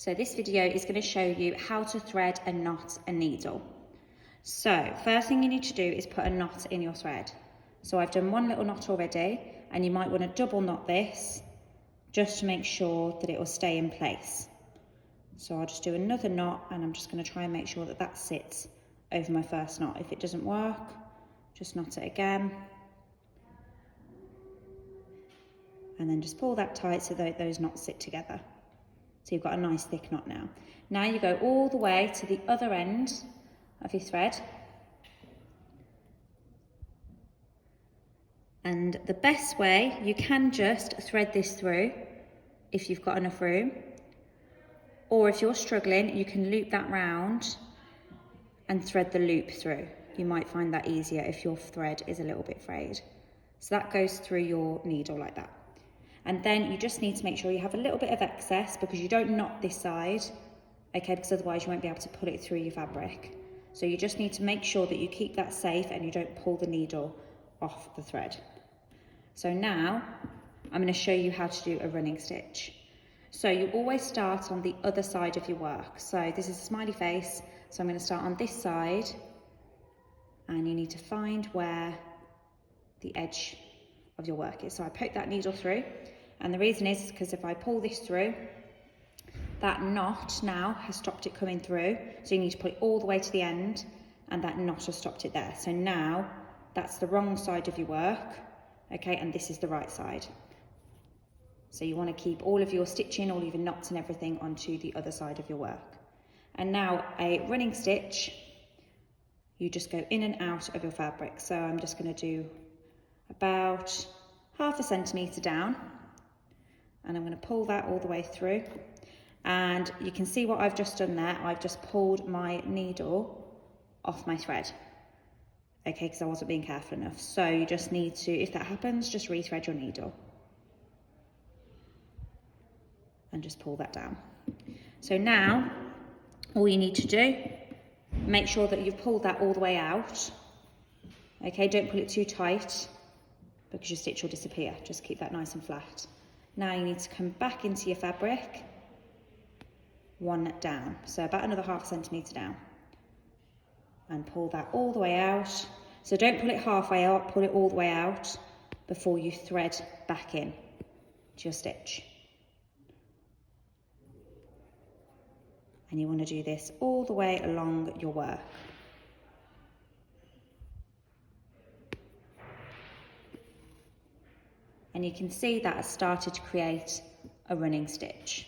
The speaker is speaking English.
So this video is going to show you how to thread and knot a needle. So first thing you need to do is put a knot in your thread. So I've done one little knot already, and you might want to double knot this just to make sure that it will stay in place. So I'll just do another knot, and I'm just going to try and make sure that that sits over my first knot. If it doesn't work, just knot it again. And then just pull that tight so that those knots sit together. So you've got a nice thick knot now. Now you go all the way to the other end of your thread. And the best way, you can just thread this through if you've got enough room. Or if you're struggling, you can loop that round and thread the loop through. You might find that easier if your thread is a little bit frayed. So that goes through your needle like that. And then you just need to make sure you have a little bit of excess, because you don't knot this side, okay, because otherwise you won't be able to pull it through your fabric. So you just need to make sure that you keep that safe and you don't pull the needle off the thread. So now I'm going to show you how to do a running stitch. So you always start on the other side of your work. So this is a smiley face, so I'm going to start on this side, and you need to find where the edge of your work is. So I poke that needle through, and the reason is because if I pull this through, that knot now has stopped it coming through, so you need to pull it all the way to the end, and that knot has stopped it there. So now that's the wrong side of your work, okay, and this is the right side. So you want to keep all of your stitching, all of your knots and everything onto the other side of your work. And now a running stitch, you just go in and out of your fabric. So I'm just going to do about 1/2 centimetre down, and I'm going to pull that all the way through. And you can see what I've just done there. I've just pulled my needle off my thread, okay, because I wasn't being careful enough. So you just need to, if that happens, just rethread your needle and just pull that down. So now all you need to do, make sure that you've pulled that all the way out, okay, don't pull it too tight because your stitch will disappear. Just keep that nice and flat. Now you need to come back into your fabric, one down, so about another 1/2 centimetre down, and pull that all the way out. So don't pull it halfway out, pull it all the way out before you thread back in to your stitch. And you want to do this all the way along your work. And you can see that has started to create a running stitch.